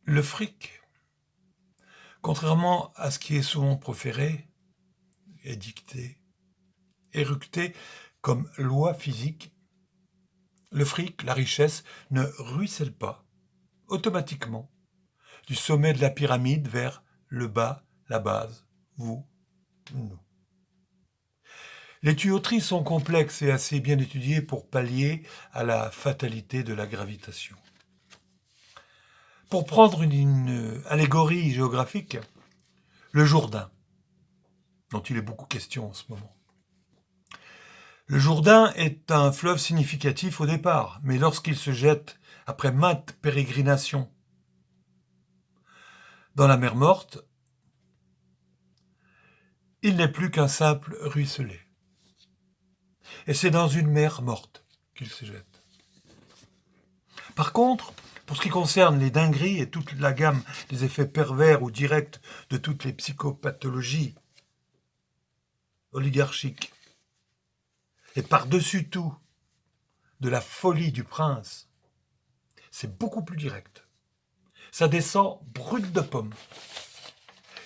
Le fric, contrairement à ce qui est souvent proféré, édicté, éructé comme loi physique, le fric, la richesse, ne ruisselle pas automatiquement du sommet de la pyramide vers le bas, la base, vous, nous. Les tuyauteries sont complexes et assez bien étudiées pour pallier à la fatalité de la gravitation. Pour prendre une allégorie géographique, le Jourdain, dont il est beaucoup question en ce moment. Le Jourdain est un fleuve significatif au départ, mais lorsqu'il se jette, après maintes pérégrinations, dans la mer Morte, il n'est plus qu'un simple ruisselet. Et c'est dans une mer morte qu'il se jette. Par contre, pour ce qui concerne les dingueries et toute la gamme des effets pervers ou directs de toutes les psychopathologies oligarchiques, et par-dessus tout, de la folie du prince, c'est beaucoup plus direct. Ça descend brut de pomme.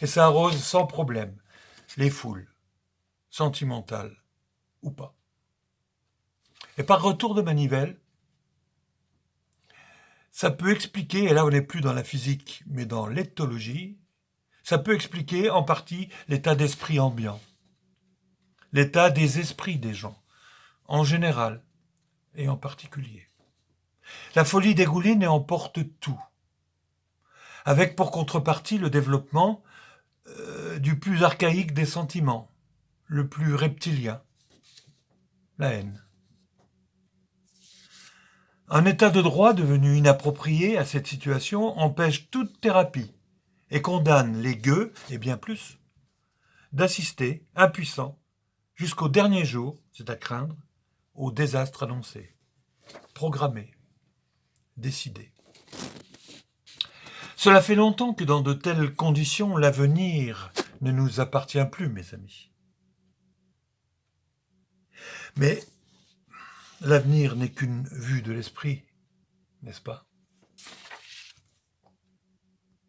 Et ça arrose sans problème les foules, sentimentales ou pas. Et par retour de manivelle, ça peut expliquer, et là on n'est plus dans la physique, mais dans l'éthologie, ça peut expliquer en partie l'état d'esprit ambiant, l'état des esprits des gens, en général et en particulier. La folie dégouline et emporte tout, avec pour contrepartie le développement du plus archaïque des sentiments, le plus reptilien, la haine. Un état de droit devenu inapproprié à cette situation empêche toute thérapie et condamne les gueux, et bien plus, d'assister, impuissants, jusqu'au dernier jour, c'est à craindre, au désastre annoncé, programmé, décidé. Cela fait longtemps que dans de telles conditions, l'avenir ne nous appartient plus, mes amis. Mais l'avenir n'est qu'une vue de l'esprit, n'est-ce pas ?